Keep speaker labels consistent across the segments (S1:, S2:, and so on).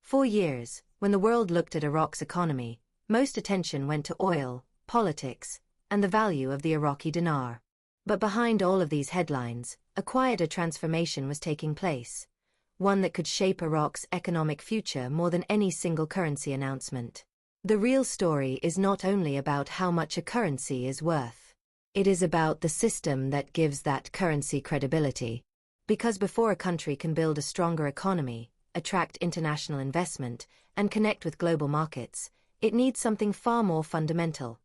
S1: For years, when the world looked at Iraq's economy, most attention went to oil, politics, and the value of the Iraqi dinar. But behind all of these headlines, a quieter transformation was taking place, one that could shape Iraq's economic future more than any single currency announcement. The real story is not only about how much a currency is worth. It is about the system that gives that currency credibility. Because before a country can build a stronger economy, attract international investment, and connect with global markets, it needs something far more fundamental: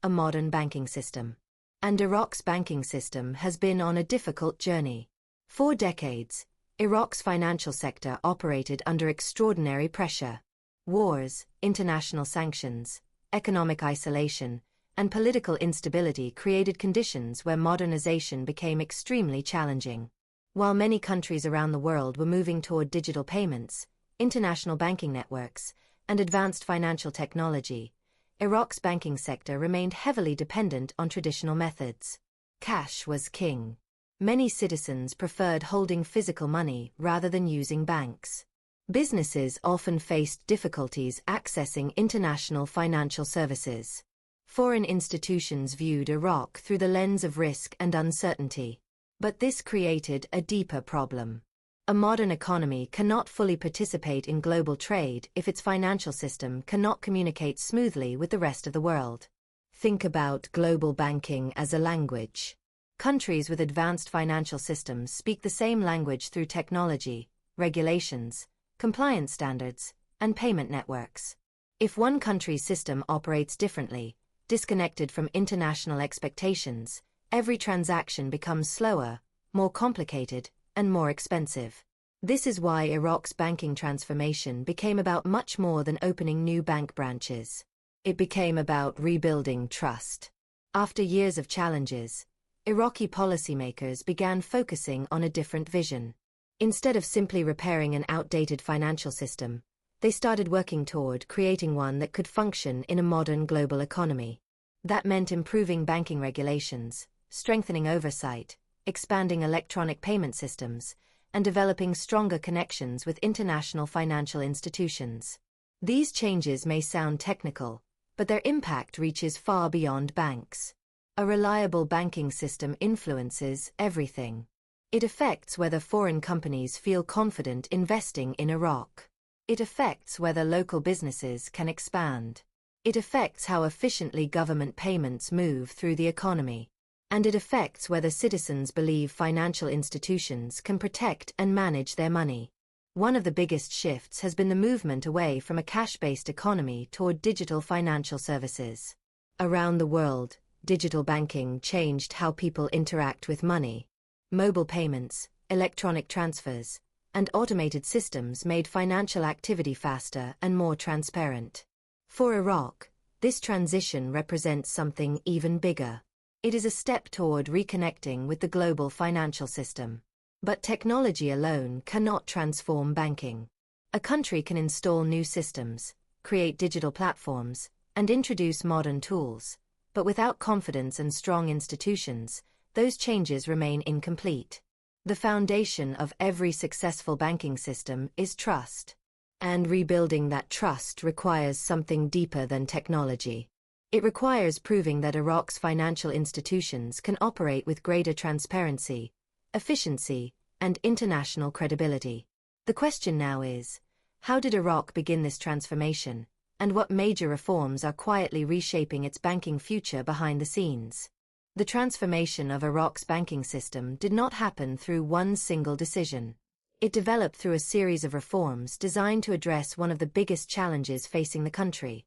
S1: a modern banking system. And Iraq's banking system has been on a difficult journey. For decades, Iraq's financial sector operated under extraordinary pressure. Wars, international sanctions, economic isolation, and political instability created conditions where modernization became extremely challenging. While many countries around the world were moving toward digital payments, international banking networks, and advanced financial technology, Iraq's banking sector remained heavily dependent on traditional methods. Cash was king. Many citizens preferred holding physical money rather than using banks. Businesses often faced difficulties accessing international financial services. Foreign institutions viewed Iraq through the lens of risk and uncertainty. But this created a deeper problem. A modern economy cannot fully participate in global trade if its financial system cannot communicate smoothly with the rest of the world. Think about global banking as a language. Countries with advanced financial systems speak the same language through technology, regulations, compliance standards, and payment networks. If one country's system operates differently, disconnected from international expectations, every transaction becomes slower, more complicated, and more expensive. This is why Iraq's banking transformation became about much more than opening new bank branches. It became about rebuilding trust. After years of challenges, Iraqi policymakers began focusing on a different vision. Instead of simply repairing an outdated financial system, they started working toward creating one that could function in a modern global economy. That meant improving banking regulations, strengthening oversight, expanding electronic payment systems, and developing stronger connections with international financial institutions. These changes may sound technical, but their impact reaches far beyond banks. A reliable banking system influences everything. It affects whether foreign companies feel confident investing in Iraq. It affects whether local businesses can expand. It affects how efficiently government payments move through the economy. And it affects whether citizens believe financial institutions can protect and manage their money. One of the biggest shifts has been the movement away from a cash-based economy toward digital financial services. Around the world, digital banking changed how people interact with money. Mobile payments, electronic transfers, and automated systems made financial activity faster and more transparent. For Iraq, this transition represents something even bigger. It is a step toward reconnecting with the global financial system. But technology alone cannot transform banking. A country can install new systems, create digital platforms, and introduce modern tools, but without confidence and strong institutions, those changes remain incomplete. The foundation of every successful banking system is trust. And rebuilding that trust requires something deeper than technology. It requires proving that Iraq's financial institutions can operate with greater transparency, efficiency, and international credibility. The question now is, how did Iraq begin this transformation, and what major reforms are quietly reshaping its banking future behind the scenes? The transformation of Iraq's banking system did not happen through one single decision. It developed through a series of reforms designed to address one of the biggest challenges facing the country: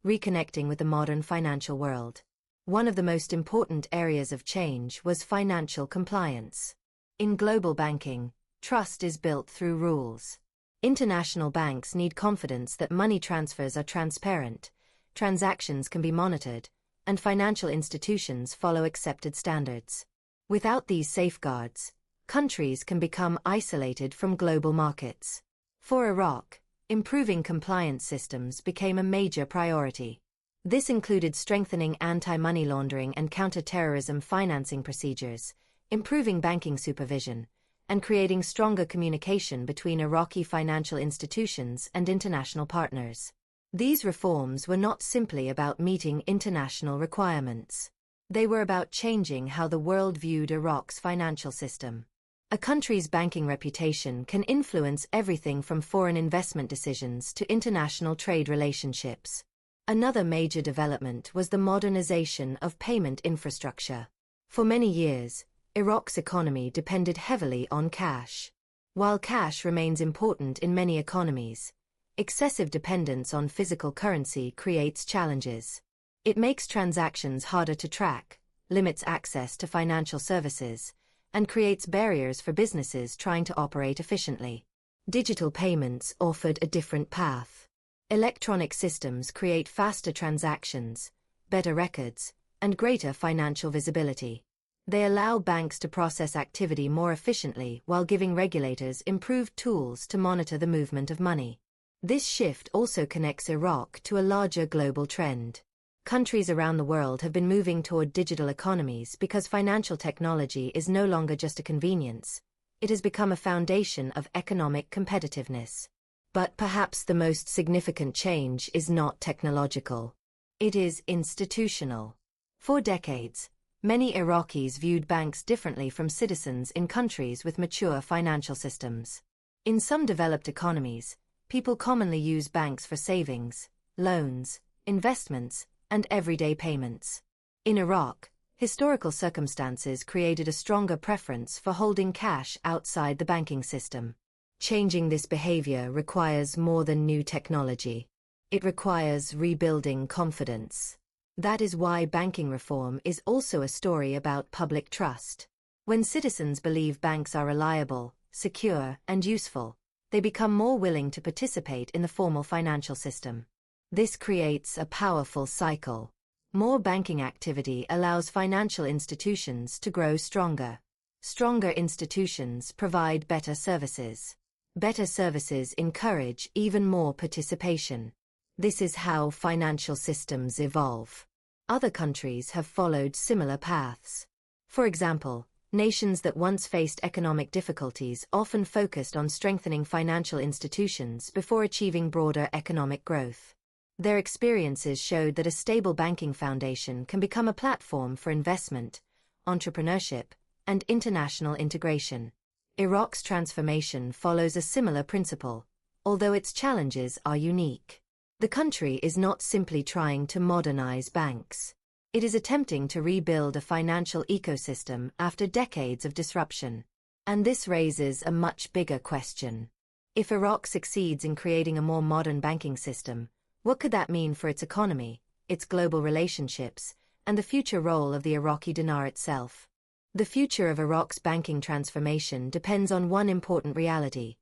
S1: reconnecting with the modern financial world. One of the most important areas of change was financial compliance. In global banking, trust is built through rules. International banks need confidence that money transfers are transparent, transactions can be monitored, and financial institutions follow accepted standards. Without these safeguards, countries can become isolated from global markets. For Iraq, improving compliance systems became a major priority. This included strengthening anti-money laundering and counter-terrorism financing procedures, improving banking supervision, and creating stronger communication between Iraqi financial institutions and international partners. These reforms were not simply about meeting international requirements. They were about changing how the world viewed Iraq's financial system. A country's banking reputation can influence everything from foreign investment decisions to international trade relationships. Another major development was the modernization of payment infrastructure. For many years, Iraq's economy depended heavily on cash. While cash remains important in many economies, excessive dependence on physical currency creates challenges. It makes transactions harder to track, limits access to financial services, and creates barriers for businesses trying to operate efficiently. Digital payments offered a different path. Electronic systems create faster transactions, better records, and greater financial visibility. They allow banks to process activity more efficiently while giving regulators improved tools to monitor the movement of money. This shift also connects Iraq to a larger global trend. Countries around the world have been moving toward digital economies because financial technology is no longer just a convenience. It has become a foundation of economic competitiveness. But perhaps the most significant change is not technological. It is institutional. For decades, many Iraqis viewed banks differently from citizens in countries with mature financial systems. In some developed economies, people commonly use banks for savings, loans, investments, and everyday payments. In Iraq, historical circumstances created a stronger preference for holding cash outside the banking system. Changing this behavior requires more than new technology. It requires rebuilding confidence. That is why banking reform is also a story about public trust. When citizens believe banks are reliable, secure, and useful, they become more willing to participate in the formal financial system. This creates a powerful cycle. More banking activity allows financial institutions to grow stronger. Stronger institutions provide better services. Better services encourage even more participation. This is how financial systems evolve. Other countries have followed similar paths. For example, nations that once faced economic difficulties often focused on strengthening financial institutions before achieving broader economic growth. Their experiences showed that a stable banking foundation can become a platform for investment, entrepreneurship, and international integration. Iraq's transformation follows a similar principle, although its challenges are unique. The country is not simply trying to modernize banks. It is attempting to rebuild a financial ecosystem after decades of disruption. And this raises a much bigger question. If Iraq succeeds in creating a more modern banking system, what could that mean for its economy, its global relationships, and the future role of the Iraqi dinar itself? The future of Iraq's banking transformation depends on one important reality.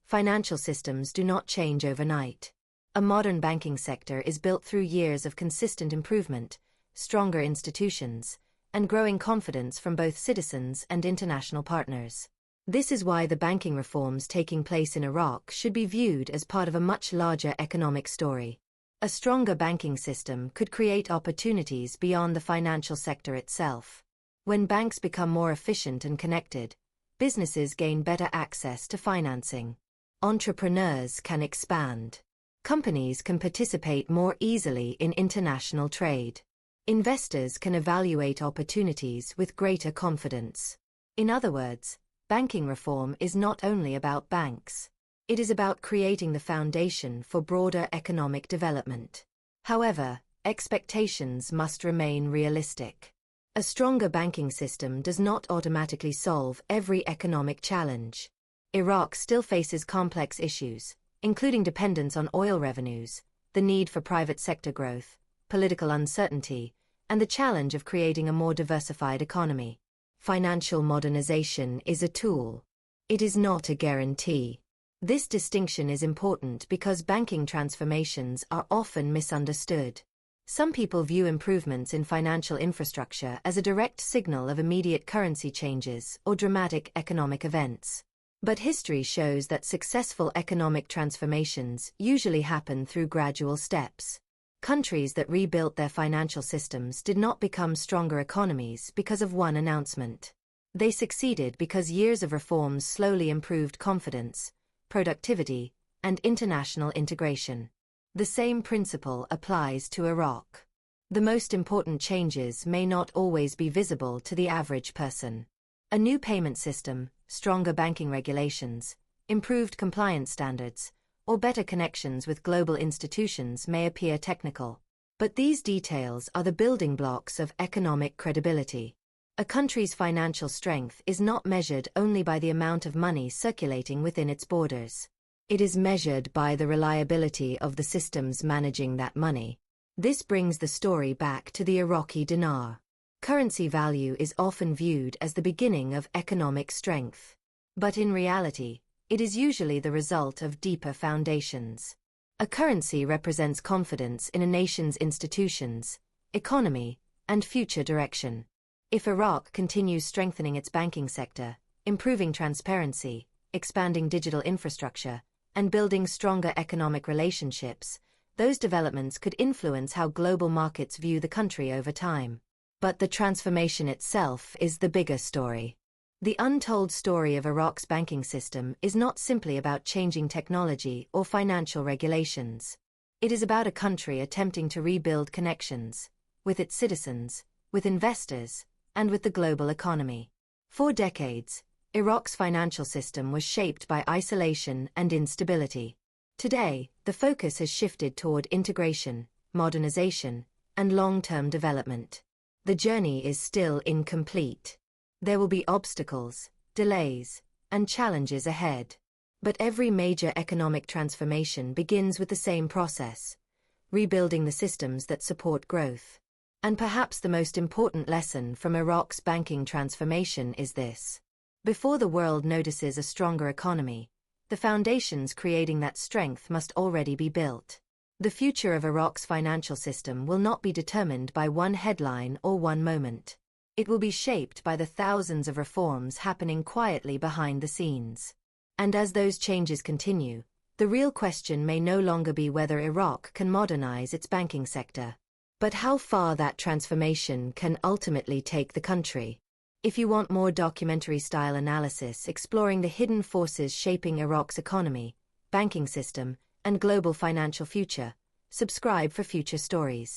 S1: Financial systems do not change overnight. A modern banking sector is built through years of consistent improvement, stronger institutions, and growing confidence from both citizens and international partners. This is why the banking reforms taking place in Iraq should be viewed as part of a much larger economic story. A stronger banking system could create opportunities beyond the financial sector itself. When banks become more efficient and connected, businesses gain better access to financing. Entrepreneurs can expand. Companies can participate more easily in international trade. Investors can evaluate opportunities with greater confidence. In other words, banking reform is not only about banks. It is about creating the foundation for broader economic development. However, expectations must remain realistic. A stronger banking system does not automatically solve every economic challenge. Iraq still faces complex issues, including dependence on oil revenues, the need for private sector growth, political uncertainty, and the challenge of creating a more diversified economy. Financial modernization is a tool. It is not a guarantee. This distinction is important because banking transformations are often misunderstood. Some people view improvements in financial infrastructure as a direct signal of immediate currency changes or dramatic economic events. But history shows that successful economic transformations usually happen through gradual steps. Countries that rebuilt their financial systems did not become stronger economies because of one announcement. They succeeded because years of reforms slowly improved confidence, productivity, and international integration. The same principle applies to Iraq. The most important changes may not always be visible to the average person. A new payment system, stronger banking regulations, improved compliance standards, or better connections with global institutions may appear technical. But these details are the building blocks of economic credibility. A country's financial strength is not measured only by the amount of money circulating within its borders. It is measured by the reliability of the systems managing that money. This brings the story back to the Iraqi dinar. Currency value is often viewed as the beginning of economic strength. But in reality, it is usually the result of deeper foundations. A currency represents confidence in a nation's institutions, economy, and future direction. If Iraq continues strengthening its banking sector, improving transparency, expanding digital infrastructure, and building stronger economic relationships, those developments could influence how global markets view the country over time. But the transformation itself is the bigger story. The untold story of Iraq's banking system is not simply about changing technology or financial regulations. It is about a country attempting to rebuild connections with its citizens, with investors, and with the global economy. For decades, Iraq's financial system was shaped by isolation and instability. Today, the focus has shifted toward integration, modernization, and long-term development. The journey is still incomplete. There will be obstacles, delays, and challenges ahead. But every major economic transformation begins with the same process: rebuilding the systems that support growth. And perhaps the most important lesson from Iraq's banking transformation is this: before the world notices a stronger economy, the foundations creating that strength must already be built. The future of Iraq's financial system will not be determined by one headline or one moment. It will be shaped by the thousands of reforms happening quietly behind the scenes. And as those changes continue, the real question may no longer be whether Iraq can modernize its banking sector, but how far that transformation can ultimately take the country. If you want more documentary-style analysis exploring the hidden forces shaping Iraq's economy, banking system, and global financial future, subscribe for future stories.